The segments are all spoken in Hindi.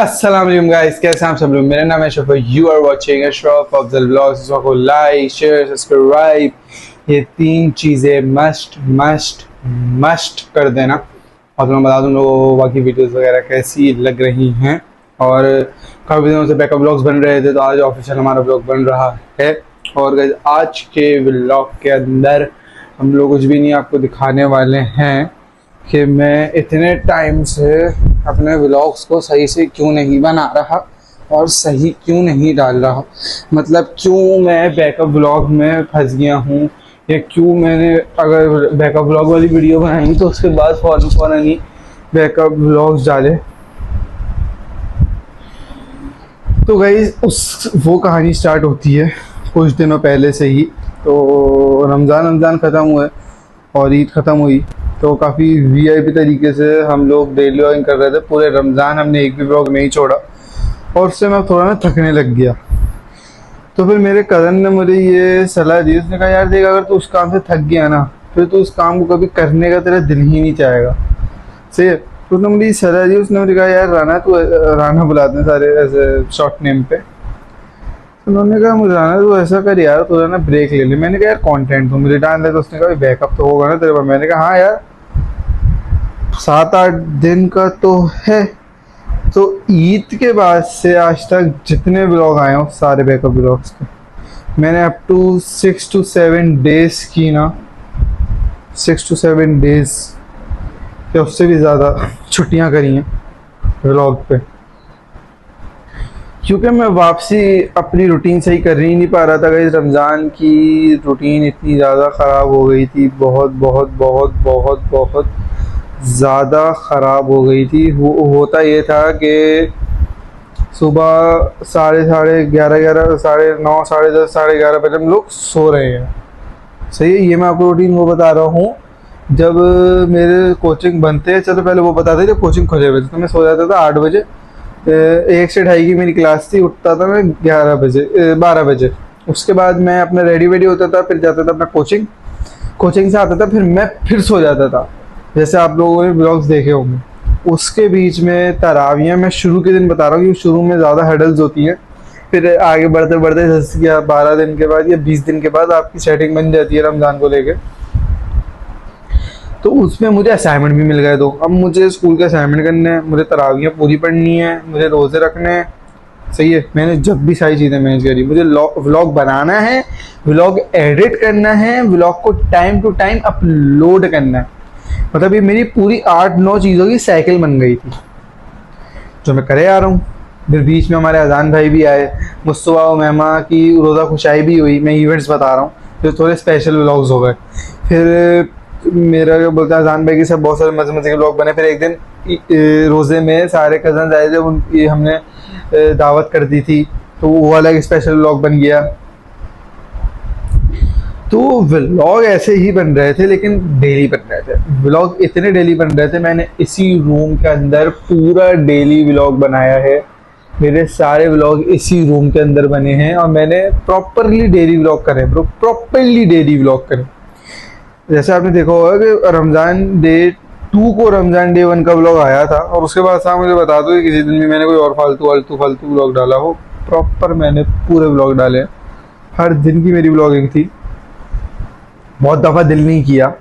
अस्सलाम वालेकुम गाइस, कैसे हैं आप सब लोग। मेरा नाम है Ashraf, you are watching Ashraf Afzal vlogs. इस वक्त लाइक शेयर सब्सक्राइब ये तीन चीज़ें मस्ट मस्ट मस्ट कर देना। और मैं बता दूँ लोगों बाकी वीडियोस वगैरह कैसी लग रही हैं। और काफ़ी दिनों से बैकअप व्लॉग्स बन रहे थे, तो आज ऑफिशियल हमारा व्लॉग बन रहा है। और गाइस आज के व्लॉग के अंदर हम लोग कुछ भी नहीं आपको दिखाने वाले हैं कि मैं इतने टाइम से अपने व्लॉग्स को सही से क्यों नहीं बना रहा और सही क्यों नहीं डाल रहा। मतलब क्यों मैं बैकअप व्लॉग में फंस गया हूँ, या क्यों मैंने अगर बैकअप व्लॉग वाली वीडियो बनाई तो उसके बाद फौरन ही बैकअप व्लॉग्स डाले। तो गाइस वो कहानी स्टार्ट होती है कुछ दिनों पहले से ही। तो रमज़ान ख़त्म हुए और ईद ख़त्म हुई, तो काफ़ी वीआईपी तरीके से हम लोग डेली व्लॉगिंग कर रहे थे। पूरे रमज़ान हमने एक भी व्लॉग नहीं छोड़ा और उससे मैं थोड़ा ना थकने लग गया। तो फिर मेरे कज़न ने मुझे ये सलाह दी, उसने कहा यार देख, अगर तू उस काम से थक गया ना फिर तो उस काम को कभी करने का तेरा दिल ही नहीं चाहेगा। सही है। तो उसने मुझे सलाह दी, उसने मुझे कहा यार राना बुलाते हैं सारे ऐसे शॉर्ट नेम पे। उन्होंने कहा मुझे राना तू ऐसा कर यार, तो ना ब्रेक ले ले। मैंने कहा यार कंटेंट तो मुझे डाल दे। तो उसने कहा बैकअप तो होगा ना तेरे पास। मैंने कहा हाँ यार 7-8 दिन का तो है। तो ईद के बाद से आज तक जितने ब्लॉग आए हो सारे बैकअप ब्लॉग्स के मैंने अप टू 6 to 7 डेज की ना, 6 to 7 डेज या उससे भी ज़्यादा छुट्टियां करी हैं व्लॉग पे, क्योंकि मैं वापसी अपनी रूटीन सही कर ही नहीं पा रहा था। गाइस रमज़ान की रूटीन इतनी ज़्यादा ख़राब हो गई थी, बहुत बहुत बहुत बहुत बहुत ज़्यादा ख़राब हो गई थी। होता ये था कि सुबह साढ़े 11 साढ़े 9 साढ़े 10 साढ़े 11 बजे हम लोग सो रहे हैं। सही है। ये मैं आपको रूटीन वो बता रहा हूँ जब मेरे कोचिंग बनते हैं। चलो पहले वो बताते हैं जब कोचिंग खुले हुए थे, तो मैं सो जाता था 8 बजे। 1 से 2:30 की मेरी क्लास थी, उठता था मैं 12 बजे। उसके बाद मैं अपना रेडी वेडी होता था, फिर जाता था अपना कोचिंग से आता था, फिर मैं फिर सो जाता था, जैसे आप लोगों ने ब्लॉग्स देखे होंगे। उसके बीच में तरावियाँ, मैं शुरू के दिन बता रहा हूँ क्योंकि शुरू में ज़्यादा हर्डल्स होती हैं। फिर आगे बढ़ते बढ़ते जैसे या 12 दिन के बाद या 20 दिन के बाद आपकी सेटिंग बन जाती है रमज़ान को लेके। तो उसमें मुझे असाइनमेंट भी मिल गए। तो अब मुझे स्कूल के असाइनमेंट करने हैं, मुझे तरावियाँ पूरी पढ़नी है, मुझे रोज़े रखने हैं। सही है। मैंने जब भी सारी चीज़ें मैनेज करी। मुझे व्लॉग बनाना है, व्लॉग एडिट करना है, व्लॉग को टाइम टू टाइम अपलोड करना है। मतलब ये मेरी पूरी 8-9 चीज़ों की साइकिल बन गई थी जो मैं करे आ रहा हूँ। फिर बीच में हमारे अजान भाई भी आए, मुस्तफा और मेहमा की रोज़ा खुशाई भी हुई। मैं इवेंट्स बता रहा हूँ, फिर थोड़े स्पेशल व्लॉग्स हो गए। फिर मेरा क्या बोलता है अजान भाई के सब बहुत सारे मज़े के व्लॉग बने। फिर एक दिन रोज़े में सारे कज़न आए थे, उनकी हमने दावत कर दी थी, तो वो वाला एक स्पेशल व्लॉग बन गया। तो व्लॉग ऐसे ही बन रहे थे, लेकिन डेली बन रहे थे व्लॉग, इतने डेली बन रहे थे। मैंने इसी रूम के अंदर पूरा डेली व्लॉग बनाया है। मेरे सारे व्लॉग इसी रूम के अंदर बने हैं और मैंने प्रॉपरली डेली व्लॉग करे ब्रो, प्रॉपरली डेली व्लॉग करे। जैसे आपने देखा होगा कि रमज़ान डे 2 को रमज़ान डे 1 का व्लॉग आया था, और उसके बाद साहब मुझे बता दो कि किसी दिन भी मैंने कोई और फालतू व्लॉग डाला हो। प्रॉपर मैंने पूरे व्लॉग डाले, हर दिन की मेरी व्लॉगिंग थी। बहुत दफ़ा दिल नहीं किया,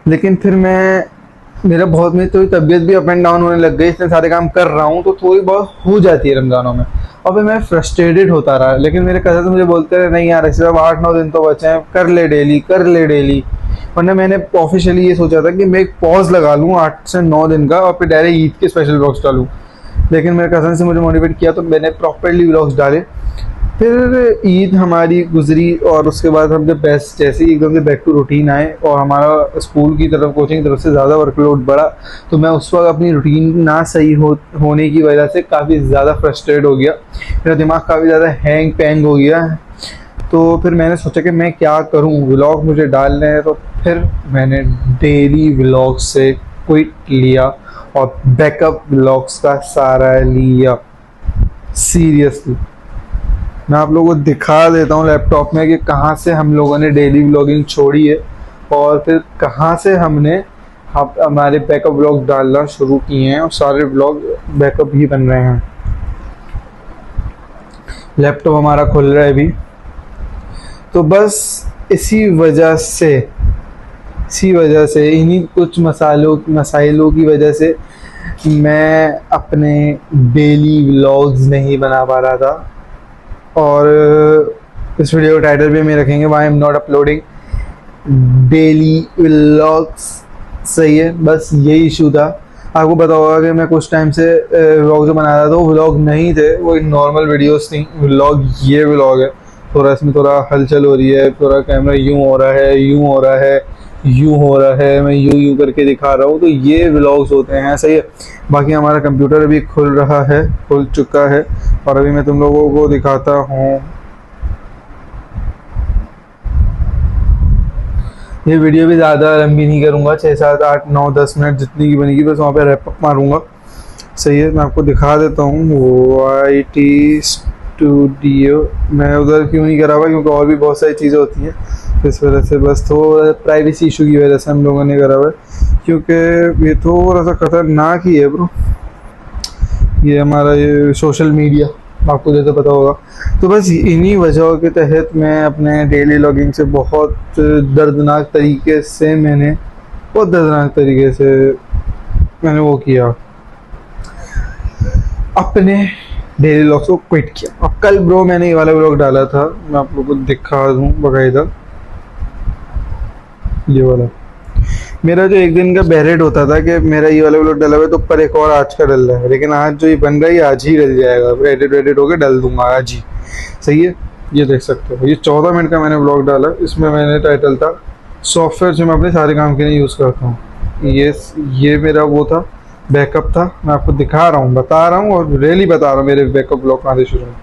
लेकिन फिर मेरी तबीयत भी अप एंड डाउन होने लग गई। इतने सारे काम कर रहा हूँ तो थोड़ी बहुत हो जाती है रमज़ानों में, और फिर मैं फ्रस्ट्रेटेड होता रहा। लेकिन मेरे कज़न मुझे बोलते रहे नहीं यार ऐसे 8-9 दिन तो बचे हैं, कर ले डेली। वरना मैंने ऑफिशियली ये सोचा था कि मैं एक पॉज लगा लूँ 8 से 9 दिन का और फिर डायरेक्ट ईद के स्पेशल व्लॉग्स डालूँ। लेकिन मेरे कज़न से मुझे मोटिवेट किया तो मैंने प्रॉपरली व्लॉग्स डाले। फिर ईद हमारी गुजरी और उसके बाद हम जब जैसे ही एकदम से बैक टू रूटीन आए और हमारा स्कूल की तरफ, कोचिंग की तरफ से ज़्यादा वर्कलोड बढ़ा, तो मैं उस वक्त अपनी रूटीन ना सही होने की वजह से काफ़ी ज़्यादा फ्रस्ट्रेट हो गया। मेरा दिमाग काफ़ी ज़्यादा हैंग पैंग हो गया। तो फिर मैंने सोचा कि मैं क्या करूं, व्लॉग मुझे डालने हैं। तो फिर मैंने डेली व्लॉग से क्विट लिया और बैकअप व्लॉग्स का सहारा लिया। सीरियसली मैं आप लोगों को दिखा देता हूँ लैपटॉप में कि कहाँ से हम लोगों ने डेली व्लॉगिंग छोड़ी है और फिर कहाँ से हमने आप हमारे बैकअप ब्लॉग डालना शुरू किए हैं और सारे ब्लॉग बैकअप ही बन रहे हैं। लैपटॉप हमारा खुल रहा है अभी, तो बस इसी वजह से इन्हीं कुछ मसाइलों की वजह से मैं अपने डेली व्लॉग्स नहीं बना पा रहा था। और इस वीडियो का टाइटल भी हम रखेंगे why I am not uploading daily vlogs. सही है, बस यही इशू था। आपको पता होगा कि मैं कुछ टाइम से व्लॉग जो बना रहा था वो व्लॉग नहीं थे, वो एक नॉर्मल वीडियोस थी। व्लॉग ये व्लॉग है, थोड़ा इसमें थोड़ा हलचल हो रही है, थोड़ा कैमरा यूँ हो रहा है, यूँ हो रहा है, यूँ हो रहा है, मैं यूँ करके दिखा रहा हूँ, तो ये व्लॉग्स होते हैं। सही है। बाकी हमारा कंप्यूटर अभी खुल रहा है, खुल चुका है, और अभी मैं तुम लोगों को दिखाता हूँ। ये वीडियो भी ज़्यादा लंबी नहीं करूँगा, 6, 7, 8, 9, 10 मिनट जितनी की बनेगी बस वहाँ पे रैप अप मारूँगा। सही है, मैं आपको दिखा देता हूँ YT स्टूडियो। मैं उधर क्यों नहीं करा हुआ, क्योंकि और भी बहुत सारी चीज़ें होती हैं, तो इस वजह से बस थोड़ा प्राइवेसी इशू की वजह से हम लोगों ने करा हुआ है, क्योंकि ये थोड़ा सा खतरनाक ही है ब्रो। ये हमारा ये सोशल मीडिया आपको जैसे पता होगा। तो बस इन्हीं वजहों के तहत मैं अपने डेली लॉगिंग से बहुत दर्दनाक तरीके से मैंने वो किया, अपने डेली लॉग्स को क्विट किया। अब कल ब्रो मैंने ये वाला व्लॉग डाला था, मैं आप लोगों को दिखा दूँ बाकायदा। ये वाला मेरा जो एक दिन का बहरेट होता था कि मेरा ये वाला व्लॉग डला हुआ है, तो ऊपर एक और आज का डल रहा है, लेकिन आज जो ये बन रहा है आज ही डल जाएगा, एडिट होकर डल दूंगा आज ही। सही है, ये देख सकते हो, ये 14 मिनट का मैंने व्लॉग डाला। इसमें मैंने टाइटल था सॉफ्टवेयर जो मैं अपने सारे काम के लिए यूज़ करता हूँ। ये मेरा वो था, बैकअप था। मैं आपको दिखा रहा हूँ, बता रहा हूँ, और रियली बता रहा हूँ मेरे बैकअप व्लॉग कहाँ से शुरू हुए।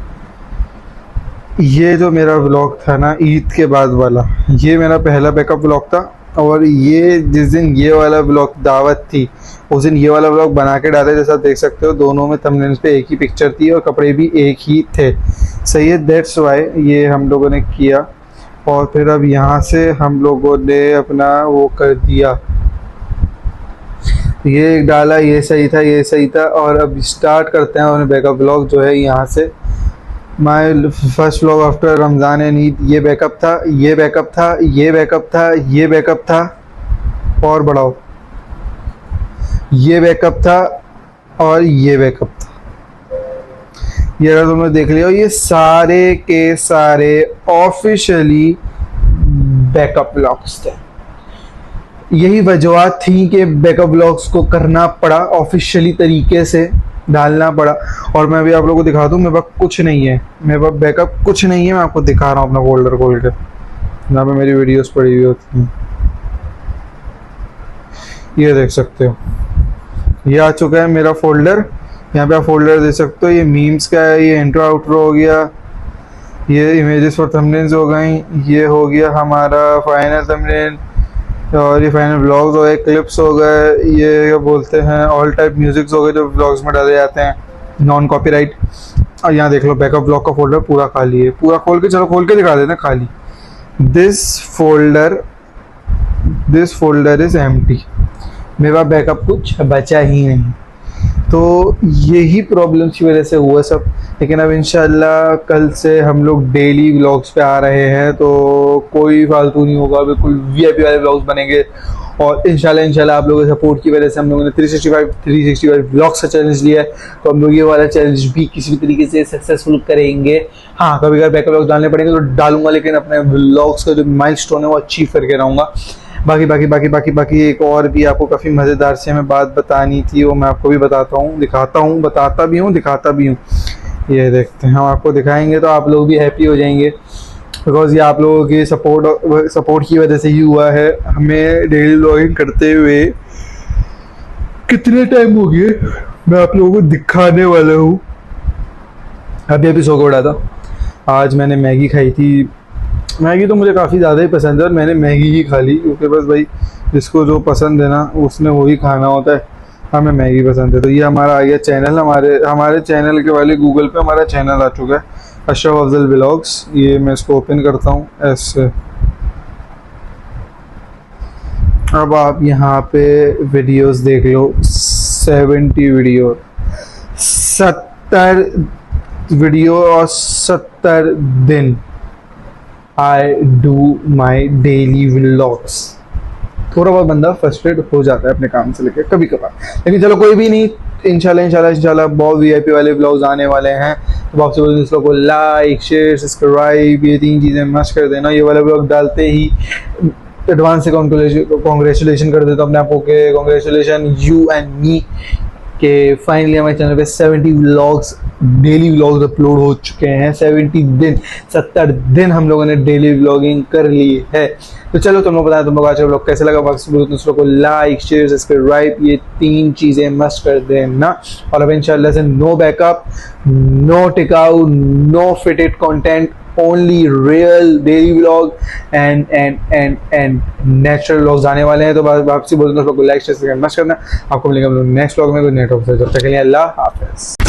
ये जो मेरा व्लॉग था ना ईद के बाद वाला, ये मेरा पहला बैकअप व्लॉग था। और ये जिस दिन ये वाला व्लॉग दावत थी, उस दिन ये वाला व्लॉग बना के डाले, जैसा देख सकते हो दोनों में थंबनेल्स पे एक ही पिक्चर थी और कपड़े भी एक ही थे। सही है, दैट्स वाई ये हम लोगों ने किया। और फिर अब यहाँ से हम लोगों ने अपना वो कर दिया, ये डाला, ये सही था। और अब स्टार्ट करते हैं अपने बैकअप व्लॉग जो है यहाँ से। My first vlog after Ramzan and Eid. ये बैकअप था, ये बैकअप था, ये बैकअप था, ये बैकअप था, और बढ़ाओ, ये बैकअप था, और ये बैकअप था। ये अगर तुमने देख लिया, ये सारे के सारे ऑफिशियली बैकअप व्लॉग्स थे। यही वजह थी कि बैकअप व्लॉग्स को करना पड़ा, ऑफिशियली तरीके से डालना पड़ा। और मैं भी आप लोगों को दिखा दूं, मेरे पास कुछ नहीं है, मेरे पास बैकअप कुछ नहीं है। मैं आपको दिखा रहा हूँ अपना फोल्डर खोल के, जहाँ पे मेरी वीडियोस पड़ी हुई होती हैं। ये देख सकते हो, ये आ चुका है मेरा फोल्डर। यहाँ पे आप फोल्डर देख सकते हो, ये मीम्स का है, ये इंट्रो आउट्रो हो गया, ये इमेजेस फॉर थंबनेल्स हो गई, ये हो गया हमारा फाइनल थंबनेल, और ये फाइनल व्लॉग्स हो गए, क्लिप्स हो गए, ये क्या बोलते हैं ऑल टाइप म्यूजिक्स हो गए जो व्लॉग्स में डाले जाते हैं, नॉन कॉपीराइट। और यहाँ देख लो बैकअप व्लॉग का फोल्डर पूरा खाली है, पूरा खोल के, चलो खोल के दिखा देते हैं खाली। दिस फोल्डर इज एम्प्टी, मेरे पास बैकअप कुछ बचा ही नहीं। तो यही प्रॉब्लम की वजह से हुआ सब। लेकिन अब इंशाल्लाह कल से हम लोग डेली व्लॉग्स पे आ रहे हैं, तो कोई फालतू नहीं होगा, बिल्कुल वीआईपी वाले व्लॉग्स बनेंगे। और इंशाल्लाह आप लोगों के सपोर्ट की वजह से हम लोगों ने 365 व्लॉग्स का चैलेंज लिया है, तो हम लोग ये वाला चैलेंज भी किसी भी तरीके से सक्सेसफुल करेंगे। हाँ, कभी अगर बैकअप व्लॉग्स डालने पड़ेंगे तो डालूंगा, लेकिन अपने व्लॉग्स का जो माइलस्टोन है वो अचीव करके रहूँगा। बाकी एक और भी आपको काफ़ी मज़ेदार से हमें बात बतानी थी, वो मैं आपको भी बताता हूँ, बताता भी हूँ। ये देखते हैं, हम आपको दिखाएंगे तो आप लोग भी हैप्पी हो जाएंगे, बिकॉज ये आप लोगों की सपोर्ट की वजह से ही हुआ है। हमें डेली व्लॉगिंग करते हुए कितने टाइम हो गए, मैं आप लोगों को दिखाने वाला हूँ। अभी सो के उड़ा था। आज मैंने मैगी खाई थी। मैगी तो मुझे काफ़ी ज़्यादा ही पसंद है, और मैंने मैगी ही खा ली, क्योंकि बस भाई जिसको जो पसंद है ना उसने वही खाना होता है। हमें मैगी पसंद है। तो ये हमारा आ गया चैनल, हमारे चैनल के वाले गूगल पे हमारा चैनल आ चुका है, अशरफ अफजल व्लॉग्स। ये मैं इसको ओपन करता हूँ ऐसे, अब आप यहाँ पे वीडियोस देख लो, 70 वीडियो, 70 वीडियो और 70 दिन I do my daily vlogs. थोड़ा बहुत बंदा फ्रस्ट्रेट हो जाता है अपने काम से लेकर कभी कभार, लेकिन चलो कोई भी नहीं, इंशाल्लाह बहुत वीआईपी वाले व्लॉग्स आने वाले हैं। तो आपसे बोलते हैं को लाइक शेयर सब्सक्राइब, ये 3 चीज़ें मस्ट कर देना। ये वाला व्लॉग डालते ही एडवांस से कॉन्ग्रेचुलेशन कर देता हूँ अपने आपको के, कॉन्ग्रेचुलेशन यू एंड मी कि फाइनली हमारे चैनल पे 70 व्लॉग्स, डेली व्लॉग्स अपलोड हो चुके हैं। 70 दिन हम लोगों ने डेली व्लॉगिंग कर ली है। तो चलो तुम लोग बताया तुम लोग आज का व्लॉग कैसे लगा, दूसरों को लाइक शेयर सब्सक्राइब, ये 3 चीज़ें मस्ट कर देना। और अब इंशाल्लाह से नो बैकअप, नो टिकाऊ, no fitted content, only real daily vlog and natural vlogs आने वाले हैं। तो आपसे बोलते हैं लाइक शेयर सब्सक्राइब मस्ट करना। आपको मिलेगा नेक्स्ट व्लॉग में कोई नेट ऑफ, जब तक के लिए अल्लाह हाफिज़।